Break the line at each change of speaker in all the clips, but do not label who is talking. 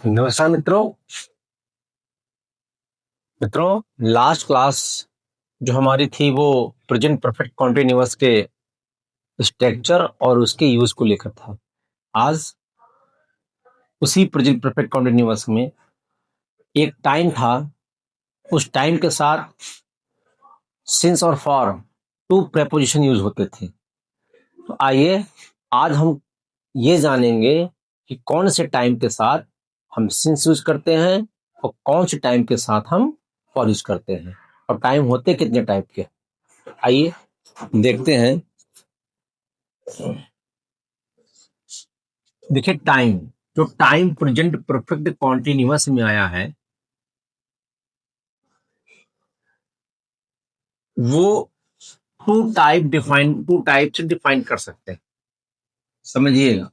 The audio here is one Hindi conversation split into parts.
नमस्कार मित्रों। लास्ट क्लास जो हमारी थी वो प्रेजेंट परफेक्ट कॉन्टिन्यूअस के स्ट्रक्चर और उसके यूज को लेकर था। आज उसी प्रेजेंट परफेक्ट कॉन्टिन्यूअस में एक टाइम था, उस टाइम के साथ सिंस और फॉर टू प्रेपोजिशन यूज होते थे। तो आइए आज हम ये जानेंगे कि कौन से टाइम के साथ हम सिंस यूज करते हैं और कौन से टाइम के साथ हम फॉर यूज करते हैं, और टाइम होते कितने टाइप के। आइए देखते हैं। देखिए टाइम, जो टाइम प्रेजेंट परफेक्ट कॉन्टिन्यूअस में आया है वो टू टाइप से डिफाइन कर सकते हैं। समझिएगा,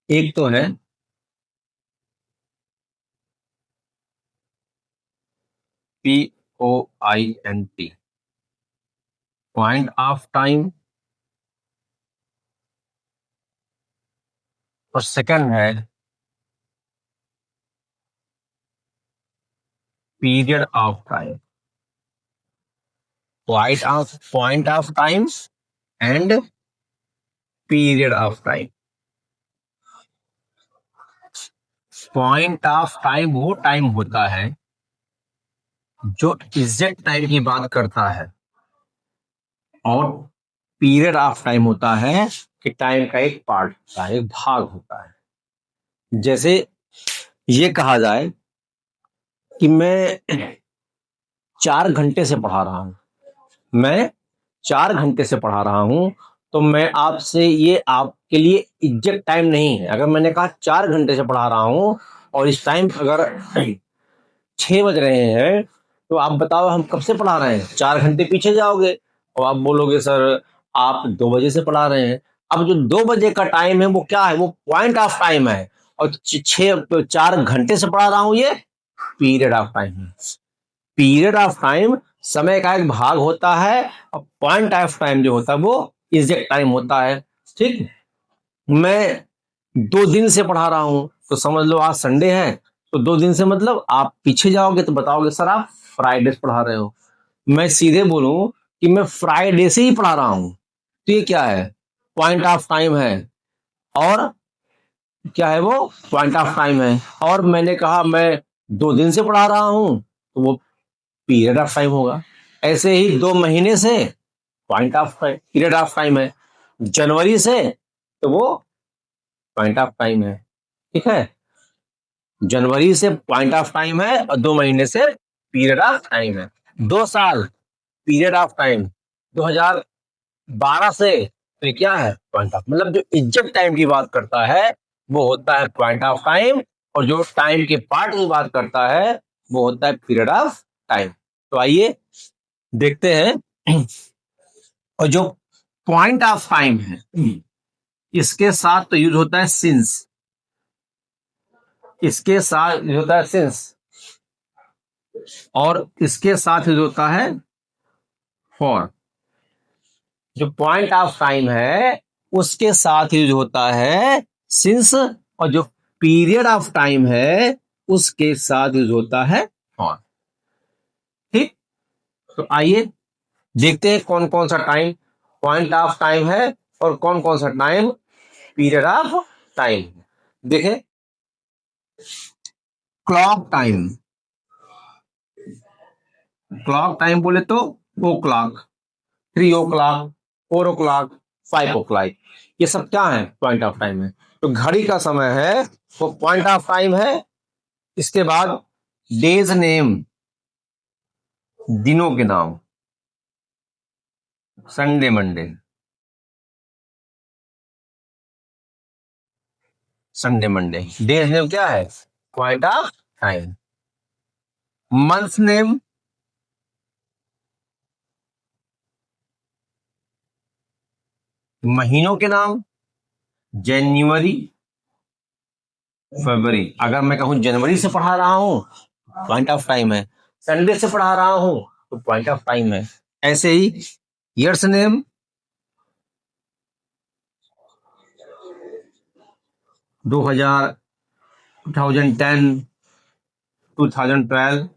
एक तो है POINT, पॉइंट ऑफ टाइम, और सेकंड है period of time. Point of time and period of time. Point of time वो टाइम होता है जो एग्जैक्ट टाइम की बात करता है, और पीरियड ऑफ टाइम होता है कि टाइम का एक पार्ट होता है, एक भाग होता है। जैसे ये कहा जाए कि मैं 4 घंटे से पढ़ा रहा हूं, मैं 4 घंटे से पढ़ा रहा हूं, तो मैं आपसे ये आपके लिए एग्जैक्ट टाइम नहीं है। अगर मैंने कहा 4 घंटे से पढ़ा रहा हूं और इस टाइम अगर 6 बज रहे हैं, तो आप बताओ हम कब से पढ़ा रहे हैं। 4 घंटे पीछे जाओगे और आप बोलोगे सर आप 2 बजे से पढ़ा रहे हैं। अब जो 2 बजे का टाइम है वो क्या है, वो पॉइंट ऑफ टाइम है, और 4 घंटे से पढ़ा रहा हूं ये पीरियड ऑफ टाइम है। पीरियड ऑफ टाइम समय का एक भाग होता है, और पॉइंट ऑफ टाइम जो होता है वो एग्जैक्ट टाइम होता है। ठीक, मैं 2 दिन से पढ़ा रहा हूं, तो समझ लो आज संडे है, तो 2 दिन से मतलब आप पीछे जाओगे तो बताओगे सर आप फ्राइडे से पढ़ा रहे हो। मैं सीधे बोलूं कि मैं फ्राइडे से ही पढ़ा रहा हूं, तो ये क्या है, पॉइंट ऑफ टाइम है। और क्या है वो, पॉइंट ऑफ टाइम है। और मैंने कहा मैं 2 दिन से पढ़ा रहा हूं, तो वो पीरियड ऑफ टाइम होगा। ऐसे ही 2 महीने से point of period of time है। जनवरी से तो वो पॉइंट ऑफ टाइम है। ठीक है, जनवरी से पॉइंट ऑफ टाइम है और 2 महीने से पीरियड ऑफ टाइम है। 2 साल पीरियड ऑफ टाइम, 2012 से तो ये क्या है, पॉइंट ऑफ, मतलब जो एग्जैक्ट टाइम की बात करता है वो होता है पॉइंट ऑफ टाइम, और जो टाइम के पार्ट की बात करता है वो होता है पीरियड ऑफ टाइम। तो आइए देखते हैं। और जो पॉइंट ऑफ टाइम है इसके साथ तो यूज होता है सिंस, इसके साथ यूज होता है सिंस, और इसके साथ यूज होता है फॉर। जो पॉइंट ऑफ टाइम है उसके साथ यूज होता है सिंस, और जो पीरियड ऑफ टाइम है उसके साथ यूज होता है फॉर। ठीक, तो आइए देखते हैं कौन कौन सा टाइम पॉइंट ऑफ टाइम है और कौन कौन सा टाइम पीरियड ऑफ टाइम। देखें, क्लॉक टाइम, क्लॉक टाइम बोले तो ओ क्लॉक, 3 o'clock, 4 o'clock, 5 o'clock, ये सब क्या है, पॉइंट ऑफ टाइम है। तो घड़ी का समय है वो पॉइंट ऑफ टाइम है। इसके बाद डेज नेम, दिनों के नाम, Sunday Monday, Sunday Monday. Days name क्या है, point of time. Month name, महीनों के नाम, जनवरी, फरवरी। अगर मैं कहूं जनवरी से पढ़ा रहा हूं पॉइंट ऑफ टाइम है, संडे से पढ़ा रहा हूं तो पॉइंट ऑफ टाइम है। ऐसे ही ईयर्स नेम, 2000, 2010, 2012,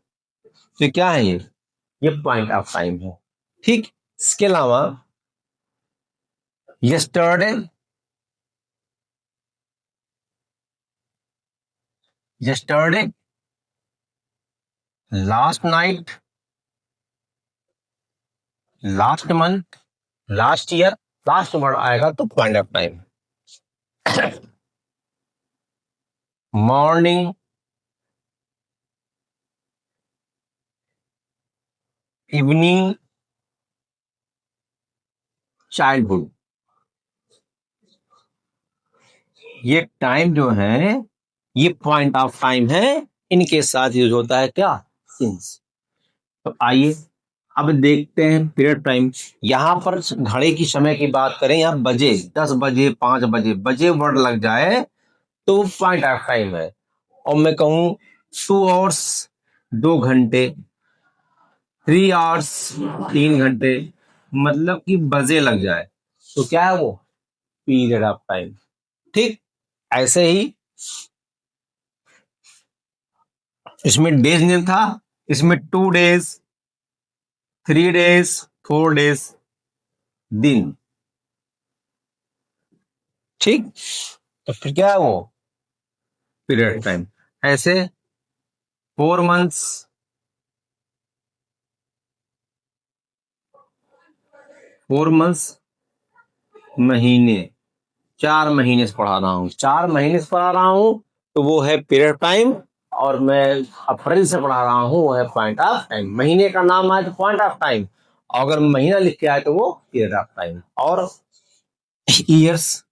तो क्या है ये पॉइंट ऑफ टाइम है। ठीक, इसके अलावा yesterday, yesterday, last night, last month, last year, last word आएगा तो point of time. Morning, evening, childhood, ये टाइम जो है ये पॉइंट ऑफ टाइम है, इनके साथ यूज होता है क्या, सिंस। तो आइए अब देखते हैं पीरियड टाइम। यहां पर घड़ी की समय की बात करें, यहाँ बजे 10 बजे 5 बजे बजे वर्ड लग जाए तो पॉइंट ऑफ टाइम है। और मैं कहूं 2 आवर्स 2 घंटे, 3 आवर्स 3 घंटे, मतलब कि बजे लग जाए तो क्या है वो पीरियड ऑफ टाइम। ठीक, ऐसे ही इसमें डेज नेम था, इसमें 2 डेज, 3 डेज, 4 डेज, दिन। ठीक, तो फिर क्या है वो पीरियड टाइम। ऐसे 4 मंथ्स, 4 मंथ्स, महीने, 4 महीने से पढ़ा रहा हूँ, 4 महीने से पढ़ा रहा हूँ तो वो है पीरियड टाइम। और मैं अप्रैल से पढ़ा रहा हूँ वो है पॉइंट ऑफ टाइम। महीने का नाम आए तो पॉइंट ऑफ टाइम, अगर महीना लिख के आए तो वो पीरियड ऑफ टाइम। और ईयर्स,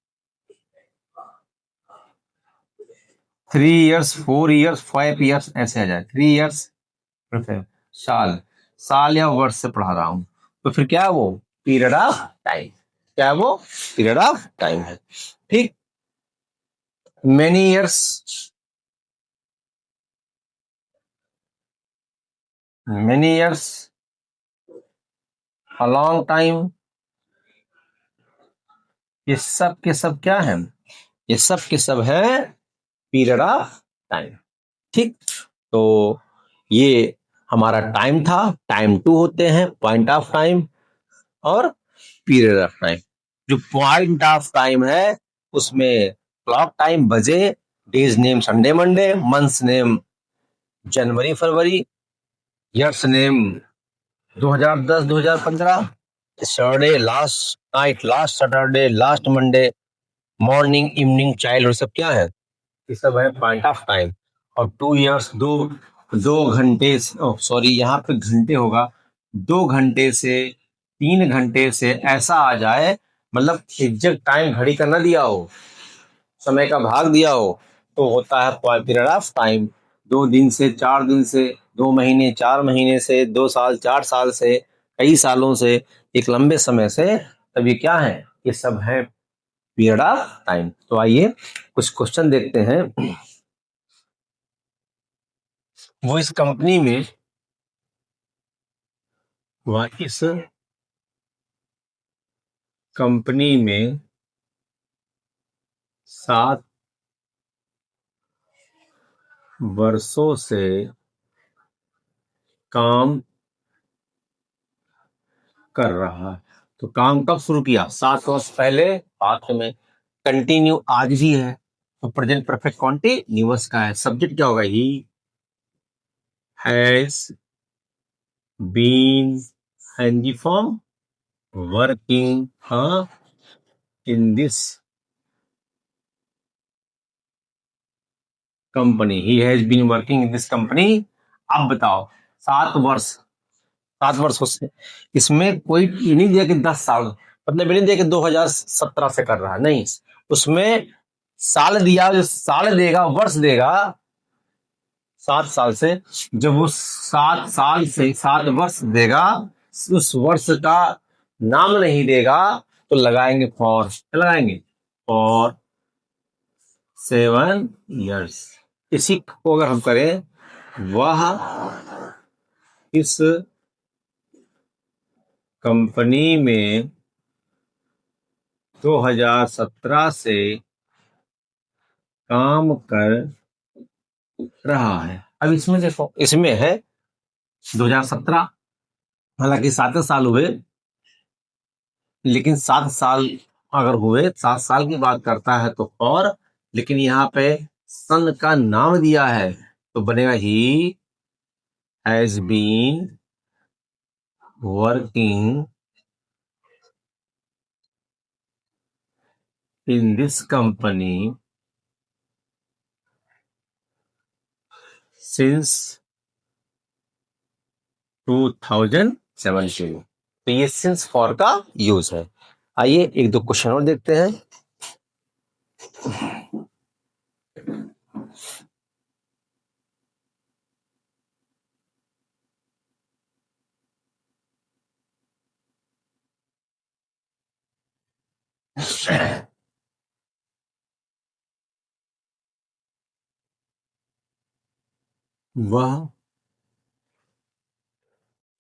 3 इयर्स, 4 इयर्स, 5 इयर्स, ऐसे आ जाए 3 इयर्स। साल, साल या वर्ष से पढ़ा रहा हूं तो फिर क्या है वो पीरियड ऑफ टाइम। क्या है वो पीरियड ऑफ टाइम है। ठीक, many years, many years, a long time, ये सब के सब क्या है, ये सब के सब है पीरियड ऑफ टाइम। ठीक, तो ये हमारा टाइम था। टाइम टू होते हैं पॉइंट ऑफ टाइम और पीरियड ऑफ टाइम। जो पॉइंट ऑफ टाइम है उसमें क्लॉक टाइम बजे, days name Sunday Monday, months name January February, years name 2010 2015, Saturday last night, last Saturday, last Monday, morning evening child, और सब क्या है ये सब है पॉइंट ऑफ टाइम। और 2 इयर्स, दो 2 घंटे, सॉरी यहाँ पे घंटे होगा, 2 घंटे से 3 घंटे से ऐसा आ जाए, मतलब एग्जैक्ट टाइम घड़ी का ना दिया हो, समय का भाग दिया हो तो होता है पीरियड ऑफ टाइम। 2 दिन से, 4 दिन से, 2 महीने 4 महीने से, 2 साल 4 साल से, कई सालों से, एक लंबे समय से, तब ये क्या है, ये सब है पीरियड ऑफ टाइम। तो आइए कुछ क्वेश्चन देखते हैं। वो इस कंपनी में, वह इस कंपनी में 7 वर्षों से काम कर रहा है। तो काम कब शुरू किया, 7 वर्ष पहले, पास्ट में। कंटिन्यू आज भी है तो प्रेजेंट परफेक्ट कॉन्टिन्यूअस का है। सब्जेक्ट क्या होगा, he has been, ing form, working in this company, he has been working in this company. अब बताओ 7 वर्ष, 7 वर्ष से इसमें कोई ये नहीं दिया कि 10 साल, मतलब ये नहीं दिया कि 2017 से कर रहा है, नहीं, उसमें साल दिया, जो साल देगा वर्ष देगा 7 साल से। जब वो 7 साल से 7 वर्ष देगा, उस वर्ष का नाम नहीं देगा तो लगाएंगे फॉर, क्या लगाएंगे, फॉर 7 इयर्स। इसी को अगर हम करें, वह इस कंपनी में 2017 से काम कर रहा है। अब इसमें देखो, इसमें है 2017, हालांकि 7 साल हुए, लेकिन 7 साल अगर हुए, 7 साल की बात करता है तो और, लेकिन यहाँ पे सन का नाम दिया है तो बनेगा he has been working in this company since 2017। तो ये सिंस फॉर का यूज है। आइए एक दो क्वेश्चन और देखते हैं। वह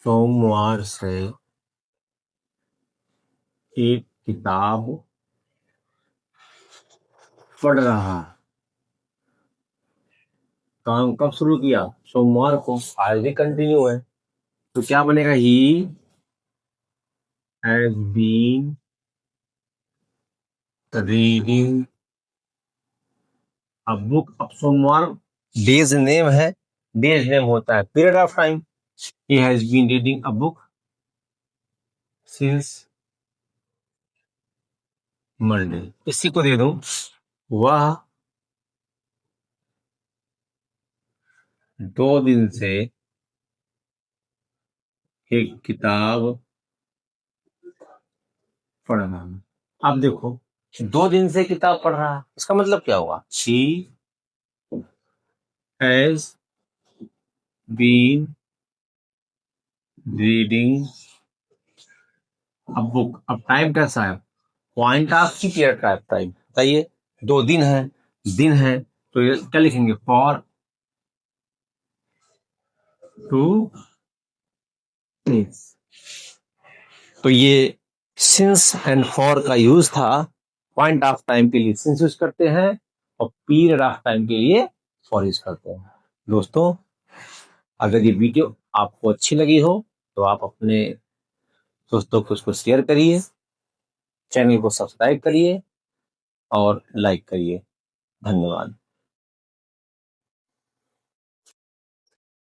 सोमवार से एक किताब पढ़ रहा। काम कब शुरू किया? सोमवार को। आज भी कंटिन्यू है, तो क्या बनेगा? He has been reading a book. अब सोमवार डेज नेम है, डेज नेम होता है period of time. He has been reading a book since Monday. इसी को दे दूं, वह 2 दिन से एक किताब पढ़ रहा हूं। अब देखो, 2 दिन से किताब पढ़ रहा है, इसका मतलब क्या होगा? She has been reading a book. अब टाइम कैसा है? पॉइंट ऑफ की पीरियड का टाइम बताइए। 2 दिन है, दिन है, तो ये क्या लिखेंगे? For 2 days। तो ये सिंस एंड फॉर का यूज था। पॉइंट ऑफ टाइम के लिए सिंस यूज करते हैं और पीरियड ऑफ टाइम के लिए फॉर यूज करते हैं। दोस्तों, अगर ये वीडियो आपको अच्छी लगी हो तो आप अपने दोस्तों को उसको शेयर करिए, चैनल को सब्सक्राइब करिए और लाइक करिए। धन्यवाद।